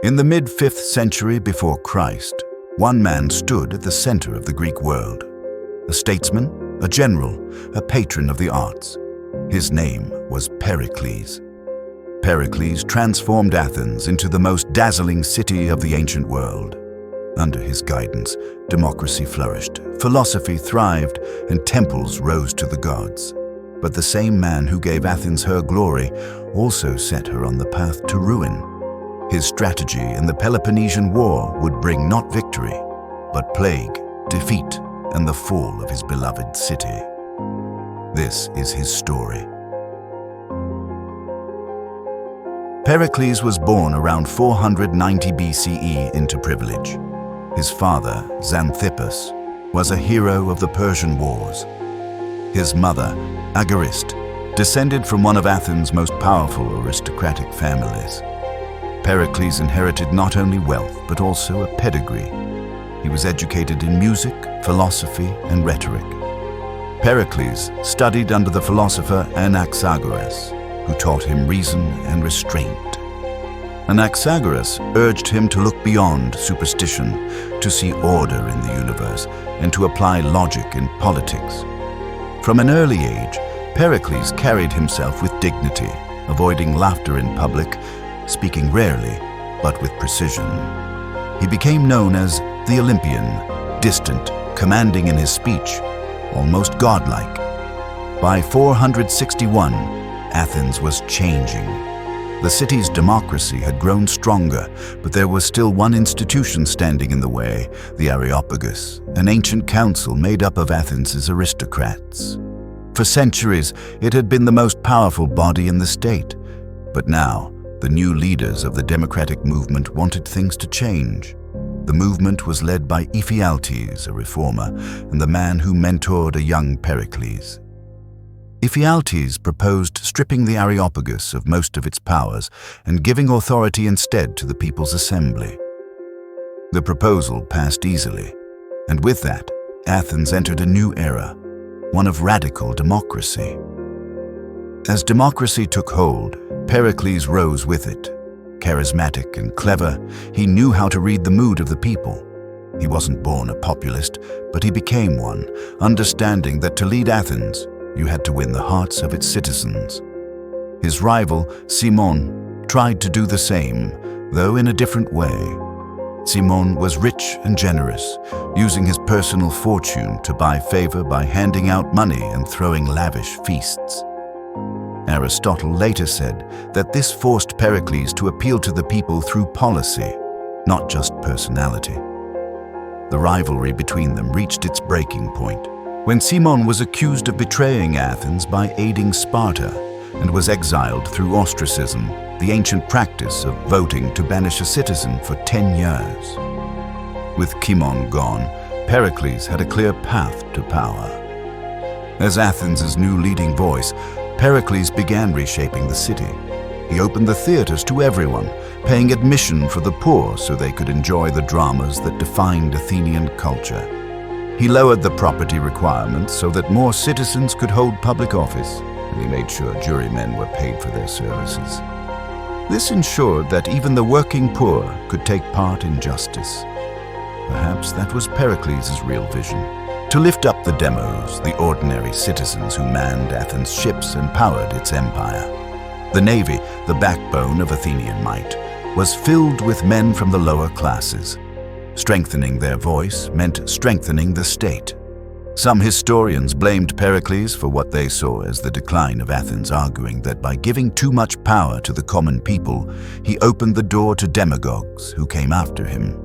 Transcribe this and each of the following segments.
In the mid-5th century before Christ, one man stood at the center of the Greek world. A statesman, a general, a patron of the arts. His name was Pericles. Pericles transformed Athens into the most dazzling city of the ancient world. Under his guidance, democracy flourished, philosophy thrived, and temples rose to the gods. But the same man who gave Athens her glory also set her on the path to ruin. His strategy in the Peloponnesian War would bring not victory, but plague, defeat, and the fall of his beloved city. This is his story. Pericles was born around 490 BCE into privilege. His father, Xanthippus, was a hero of the Persian Wars. His mother, Agariste, descended from one of Athens' most powerful aristocratic families. Pericles inherited not only wealth, but also a pedigree. He was educated in music, philosophy, and rhetoric. Pericles studied under the philosopher Anaxagoras, who taught him reason and restraint. Anaxagoras urged him to look beyond superstition, to see order in the universe, and to apply logic in politics. From an early age, Pericles carried himself with dignity, avoiding laughter in public, speaking rarely, but with precision. He became known as the Olympian, distant, commanding in his speech, almost godlike. By 461, Athens was changing. The city's democracy had grown stronger, but there was still one institution standing in the way, the Areopagus, an ancient council made up of Athens' aristocrats. For centuries, it had been the most powerful body in the state, but now, the new leaders of the democratic movement wanted things to change. The movement was led by Ephialtes, a reformer, and the man who mentored a young Pericles. Ephialtes proposed stripping the Areopagus of most of its powers and giving authority instead to the People's Assembly. The proposal passed easily, and with that, Athens entered a new era, one of radical democracy. As democracy took hold, Pericles rose with it. Charismatic and clever, he knew how to read the mood of the people. He wasn't born a populist, but he became one, understanding that to lead Athens, you had to win the hearts of its citizens. His rival, Cimon, tried to do the same, though in a different way. Cimon was rich and generous, using his personal fortune to buy favor by handing out money and throwing lavish feasts. Aristotle later said that this forced Pericles to appeal to the people through policy, not just personality. The rivalry between them reached its breaking point when Cimon was accused of betraying Athens by aiding Sparta and was exiled through ostracism, the ancient practice of voting to banish a citizen for 10 years. With Cimon gone, Pericles had a clear path to power. As Athens' new leading voice, Pericles began reshaping the city. He opened the theaters to everyone, paying admission for the poor so they could enjoy the dramas that defined Athenian culture. He lowered the property requirements so that more citizens could hold public office, and he made sure jurymen were paid for their services. This ensured that even the working poor could take part in justice. Perhaps that was Pericles' real vision. To lift up the demos, the ordinary citizens who manned Athens' ships and powered its empire. The navy, the backbone of Athenian might, was filled with men from the lower classes. Strengthening their voice meant strengthening the state. Some historians blamed Pericles for what they saw as the decline of Athens, arguing that by giving too much power to the common people, he opened the door to demagogues who came after him.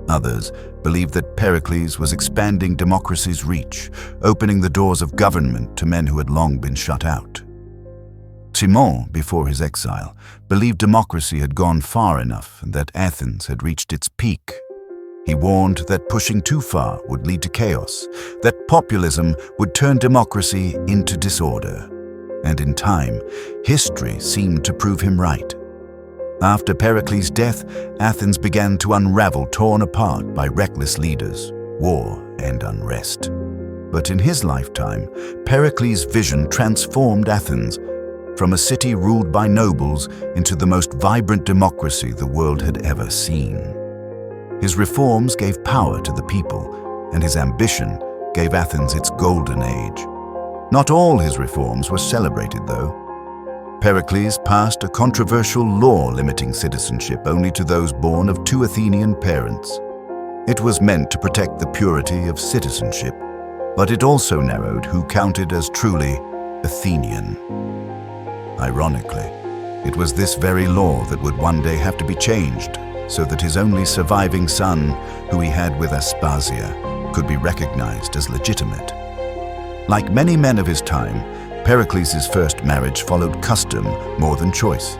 Others believed that Pericles was expanding democracy's reach, opening the doors of government to men who had long been shut out. Cimon, before his exile, believed democracy had gone far enough and that Athens had reached its peak. He warned that pushing too far would lead to chaos, that populism would turn democracy into disorder. And in time, history seemed to prove him right. After Pericles' death, Athens began to unravel, torn apart by reckless leaders, war, and unrest. But in his lifetime, Pericles' vision transformed Athens. from a city ruled by nobles into the most vibrant democracy the world had ever seen. His reforms gave power to the people, and his ambition gave Athens its golden age. Not all his reforms were celebrated, though. Pericles passed a controversial law limiting citizenship only to those born of two Athenian parents. It was meant to protect the purity of citizenship, but it also narrowed who counted as truly Athenian. Ironically, it was this very law that would one day have to be changed so that his only surviving son, who he had with Aspasia, could be recognized as legitimate. Like many men of his time, Pericles' first marriage followed custom more than choice.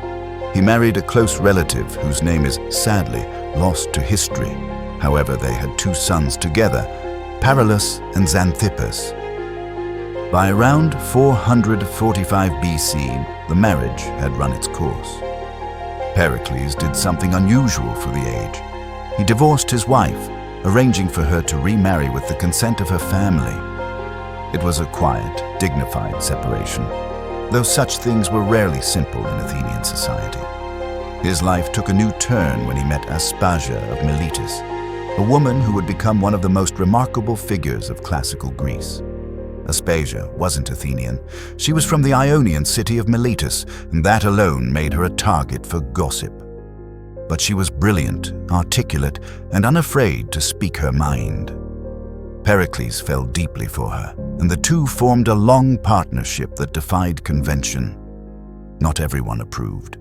He married a close relative whose name is sadly lost to history. However, they had two sons together, Pericles and Xanthippus. By around 445 BC, the marriage had run its course. Pericles did something unusual for the age. He divorced his wife, arranging for her to remarry with the consent of her family. It was a quiet, dignified separation, though such things were rarely simple in Athenian society. His life took a new turn when he met Aspasia of Miletus, a woman who would become one of the most remarkable figures of classical Greece. Aspasia wasn't Athenian. She was from the Ionian city of Miletus, and that alone made her a target for gossip. But she was brilliant, articulate, and unafraid to speak her mind. Pericles fell deeply for her, and the two formed a long partnership that defied convention. Not everyone approved.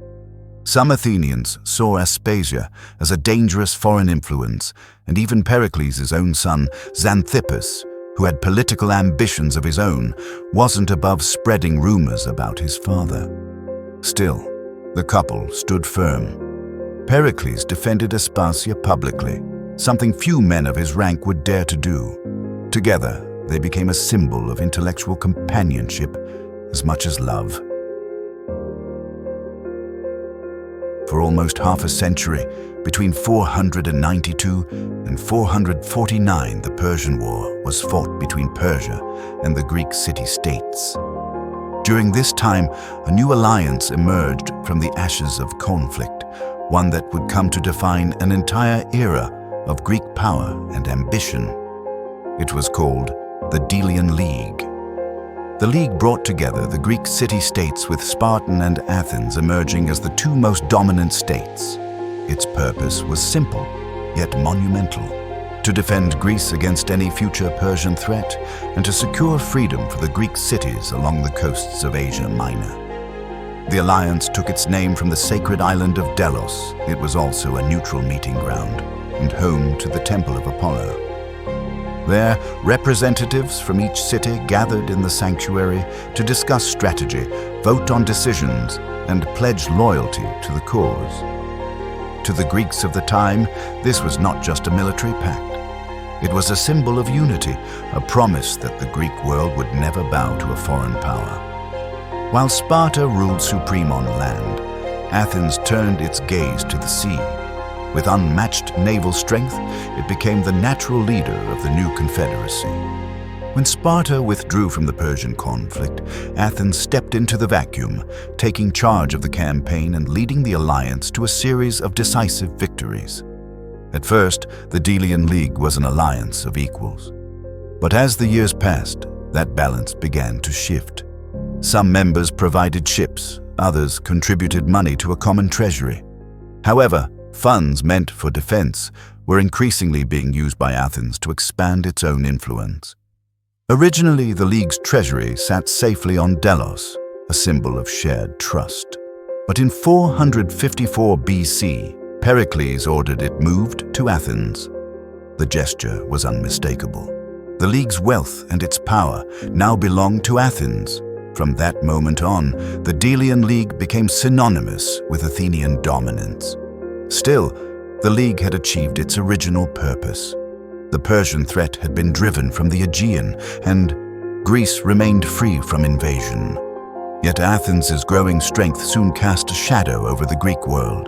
Some Athenians saw Aspasia as a dangerous foreign influence, and even Pericles' own son, Xanthippus, who had political ambitions of his own, wasn't above spreading rumors about his father. Still, the couple stood firm. Pericles defended Aspasia publicly, something few men of his rank would dare to do. Together, they became a symbol of intellectual companionship as much as love. For almost half a century, between 492 and 449, the Persian War was fought between Persia and the Greek city-states. During this time, a new alliance emerged from the ashes of conflict, one that would come to define an entire era of Greek power and ambition. It was called the Delian League. The League brought together the Greek city-states with Spartan and Athens emerging as the two most dominant states. Its purpose was simple, yet monumental: to defend Greece against any future Persian threat and to secure freedom for the Greek cities along the coasts of Asia Minor. The alliance took its name from the sacred island of Delos. It was also a neutral meeting ground and home to the Temple of Apollo. There, representatives from each city gathered in the sanctuary to discuss strategy, vote on decisions, and pledge loyalty to the cause. To the Greeks of the time, this was not just a military pact. It was a symbol of unity, a promise that the Greek world would never bow to a foreign power. While Sparta ruled supreme on land, Athens turned its gaze to the sea. With unmatched naval strength, it became the natural leader of the new confederacy. When Sparta withdrew from the Persian conflict, Athens stepped into the vacuum, taking charge of the campaign and leading the alliance to a series of decisive victories. At first, the Delian League was an alliance of equals. But as the years passed, that balance began to shift. Some members provided ships, others contributed money to a common treasury. However, funds meant for defense were increasingly being used by Athens to expand its own influence. Originally, the League's treasury sat safely on Delos, a symbol of shared trust. But in 454 BC, Pericles ordered it moved to Athens. The gesture was unmistakable. The League's wealth and its power now belonged to Athens. From that moment on, the Delian League became synonymous with Athenian dominance. Still, the League had achieved its original purpose. The Persian threat had been driven from the Aegean, and Greece remained free from invasion. Yet Athens' growing strength soon cast a shadow over the Greek world.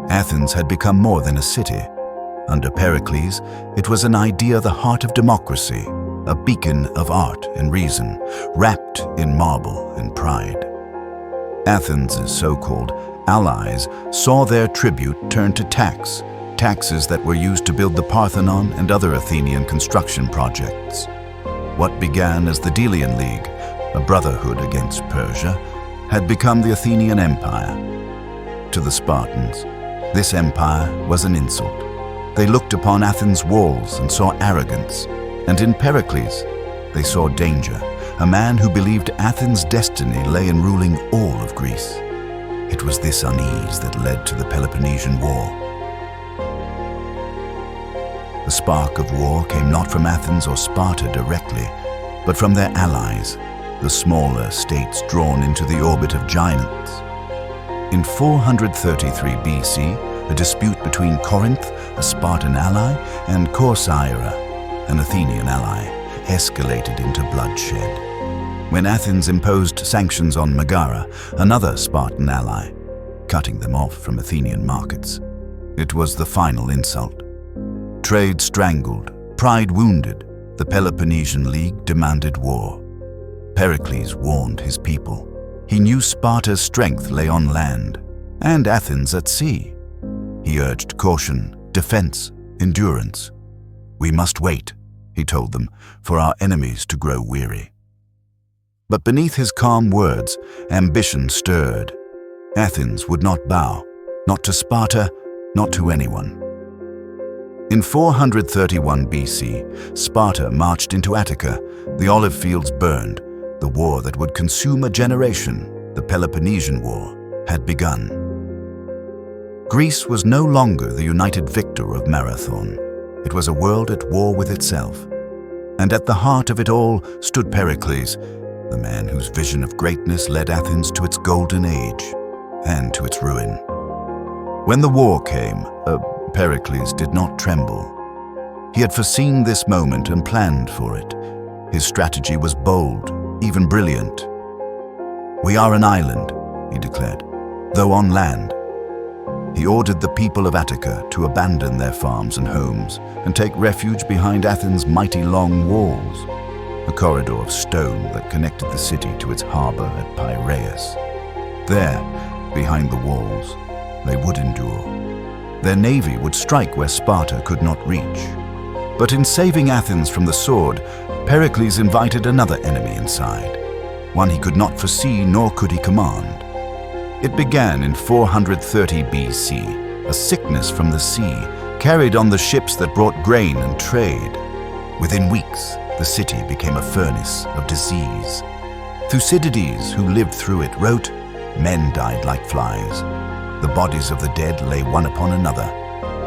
Athens had become more than a city. Under Pericles, it was an idea the heart of democracy, a beacon of art and reason, wrapped in marble and pride. Athens' so-called allies saw their tribute turn to taxes that were used to build the Parthenon and other Athenian construction projects. What began as the Delian League, a brotherhood against Persia, had become the Athenian Empire. To the Spartans, this empire was an insult. They looked upon Athens' walls and saw arrogance, and in Pericles, they saw danger, a man who believed Athens' destiny lay in ruling all of Greece. It was this unease that led to the Peloponnesian War. The spark of war came not from Athens or Sparta directly, but from their allies, the smaller states drawn into the orbit of giants. In 433 BC, a dispute between Corinth, a Spartan ally, and Corcyra, an Athenian ally, escalated into bloodshed. When Athens imposed sanctions on Megara, another Spartan ally, cutting them off from Athenian markets, it was the final insult. Trade strangled, pride wounded, the Peloponnesian League demanded war. Pericles warned his people. He knew Sparta's strength lay on land, and Athens at sea. He urged caution, defense, endurance. We must wait, he told them, for our enemies to grow weary. But beneath his calm words, ambition stirred. Athens would not bow, not to Sparta, not to anyone. In 431 BC, Sparta marched into Attica. The olive fields burned. The war that would consume a generation, the Peloponnesian War, had begun. Greece was no longer the united victor of Marathon. It was a world at war with itself. And at the heart of it all stood Pericles, the man whose vision of greatness led Athens to its golden age and to its ruin. When the war came, Pericles did not tremble. He had foreseen this moment and planned for it. His strategy was bold, even brilliant. "We are an island," he declared, "though on land." He ordered the people of Attica to abandon their farms and homes and take refuge behind Athens' mighty long walls, a corridor of stone that connected the city to its harbor at Piraeus. There, behind the walls, they would endure. Their navy would strike where Sparta could not reach. But in saving Athens from the sword, Pericles invited another enemy inside, one he could not foresee nor could he command. It began in 430 BC, a sickness from the sea, carried on the ships that brought grain and trade. Within weeks, the city became a furnace of disease. Thucydides, who lived through it, wrote, "Men died like flies. The bodies of the dead lay one upon another.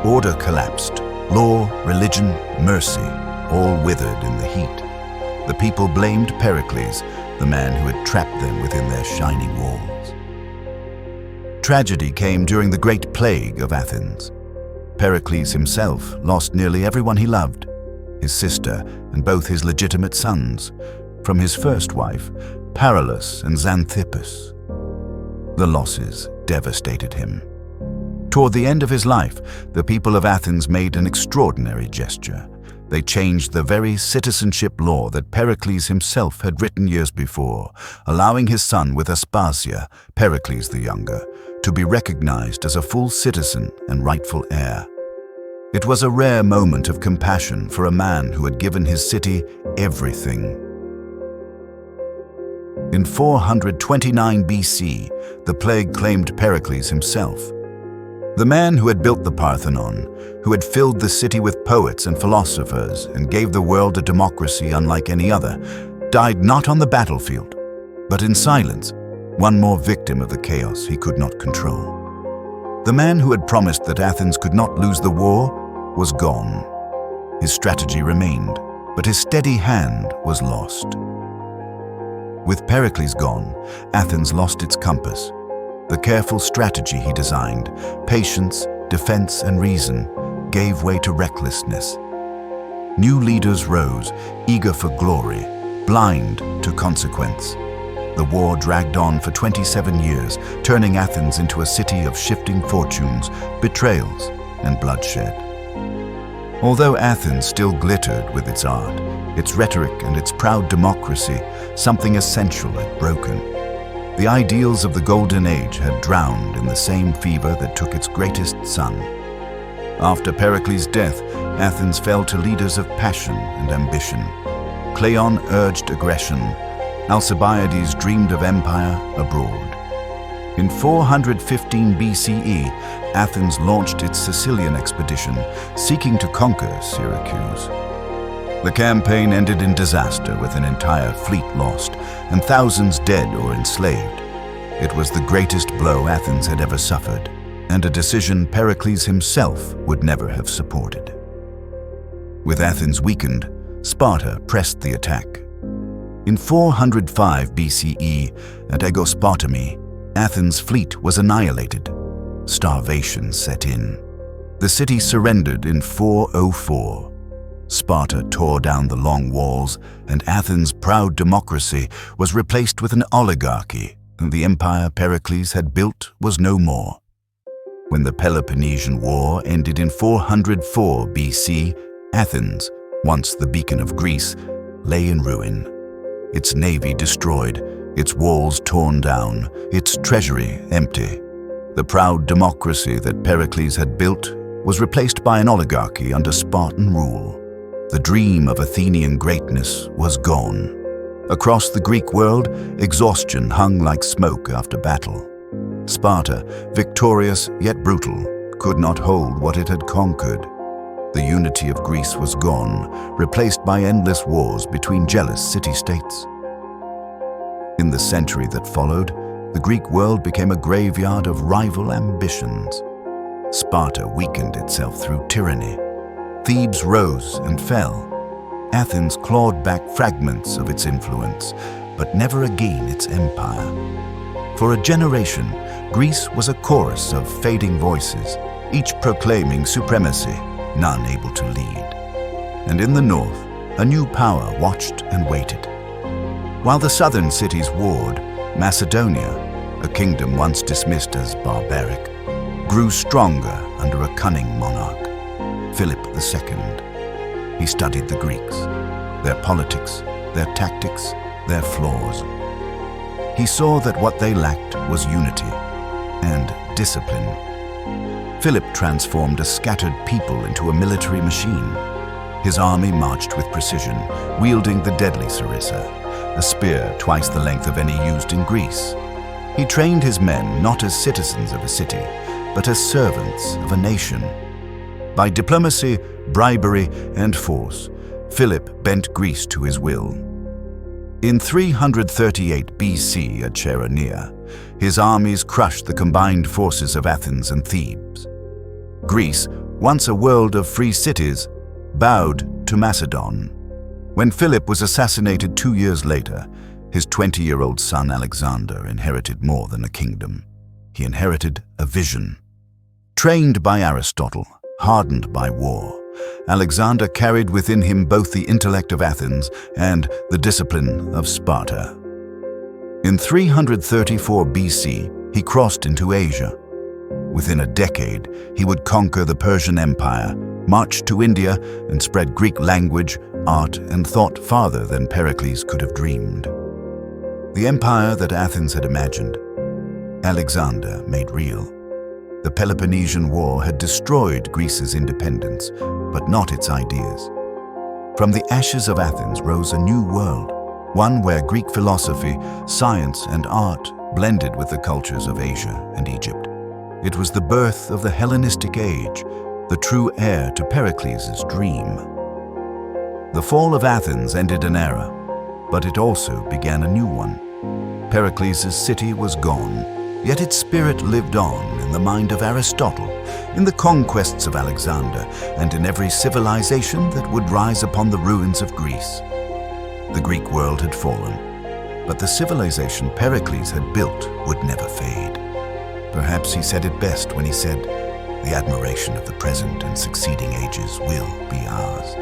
Order collapsed. Law, religion, mercy, all withered in the heat. The people blamed Pericles, the man who had trapped them within their shining walls." Tragedy came during the Great Plague of Athens. Pericles himself lost nearly everyone he loved, his sister and both his legitimate sons, from his first wife, Paralus and Xanthippus. The losses devastated him. Toward the end of his life, the people of Athens made an extraordinary gesture. They changed the very citizenship law that Pericles himself had written years before, allowing his son with Aspasia, Pericles the Younger, to be recognized as a full citizen and rightful heir. It was a rare moment of compassion for a man who had given his city everything. In 429 BC, the plague claimed Pericles himself. The man who had built the Parthenon, who had filled the city with poets and philosophers and gave the world a democracy unlike any other, died not on the battlefield, but in silence, one more victim of the chaos he could not control. The man who had promised that Athens could not lose the war was gone. His strategy remained, but his steady hand was lost. With Pericles gone, Athens lost its compass. The careful strategy he designed, patience, defense, and reason, gave way to recklessness. New leaders rose, eager for glory, blind to consequence. The war dragged on for 27 years, turning Athens into a city of shifting fortunes, betrayals, and bloodshed. Although Athens still glittered with its art, its rhetoric, and its proud democracy, something essential had broken. The ideals of the Golden Age had drowned in the same fever that took its greatest sun. After Pericles' death, Athens fell to leaders of passion and ambition. Cleon urged aggression. Alcibiades dreamed of empire abroad. In 415 BCE, Athens launched its Sicilian expedition, seeking to conquer Syracuse. The campaign ended in disaster, with an entire fleet lost and thousands dead or enslaved. It was the greatest blow Athens had ever suffered, and a decision Pericles himself would never have supported. With Athens weakened, Sparta pressed the attack. In 405 BCE, at Aegospotami, Athens' fleet was annihilated. Starvation set in. The city surrendered in 404. Sparta tore down the long walls, and Athens' proud democracy was replaced with an oligarchy, and the empire Pericles had built was no more. When the Peloponnesian War ended in 404 BC, Athens, once the beacon of Greece, lay in ruin. Its navy destroyed, its walls torn down, its treasury empty. The proud democracy that Pericles had built was replaced by an oligarchy under Spartan rule. The dream of Athenian greatness was gone. Across the Greek world, exhaustion hung like smoke after battle. Sparta, victorious yet brutal, could not hold what it had conquered. The unity of Greece was gone, replaced by endless wars between jealous city-states. In the century that followed, the Greek world became a graveyard of rival ambitions. Sparta weakened itself through tyranny. Thebes rose and fell. Athens clawed back fragments of its influence, but never again its empire. For a generation, Greece was a chorus of fading voices, each proclaiming supremacy, none able to lead. And in the north, a new power watched and waited. While the southern cities warred, Macedonia, a kingdom once dismissed as barbaric, grew stronger under a cunning monarch, Philip II. He studied the Greeks, their politics, their tactics, their flaws. He saw that what they lacked was unity and discipline. Philip transformed a scattered people into a military machine. His army marched with precision, wielding the deadly sarissa, a spear twice the length of any used in Greece. He trained his men not as citizens of a city, but as servants of a nation. By diplomacy, bribery, and force, Philip bent Greece to his will. In 338 BC at Chaeronea, his armies crushed the combined forces of Athens and Thebes. Greece, once a world of free cities, bowed to Macedon. When Philip was assassinated 2 years later, his 20-year-old son Alexander inherited more than a kingdom. He inherited a vision. Trained by Aristotle, hardened by war, Alexander carried within him both the intellect of Athens and the discipline of Sparta. In 334 BC, he crossed into Asia. Within a decade, he would conquer the Persian Empire, march to India, and spread Greek language, art, and thought farther than Pericles could have dreamed. The empire that Athens had imagined, Alexander made real. The Peloponnesian War had destroyed Greece's independence, but not its ideas. From the ashes of Athens rose a new world, one where Greek philosophy, science, and art blended with the cultures of Asia and Egypt. It was the birth of the Hellenistic age, the true heir to Pericles' dream. The fall of Athens ended an era, but it also began a new one. Pericles' city was gone, yet its spirit lived on in the mind of Aristotle, in the conquests of Alexander, and in every civilization that would rise upon the ruins of Greece. The Greek world had fallen, but the civilization Pericles had built would never fade. Perhaps he said it best when he said, "The admiration of the present and succeeding ages will be ours."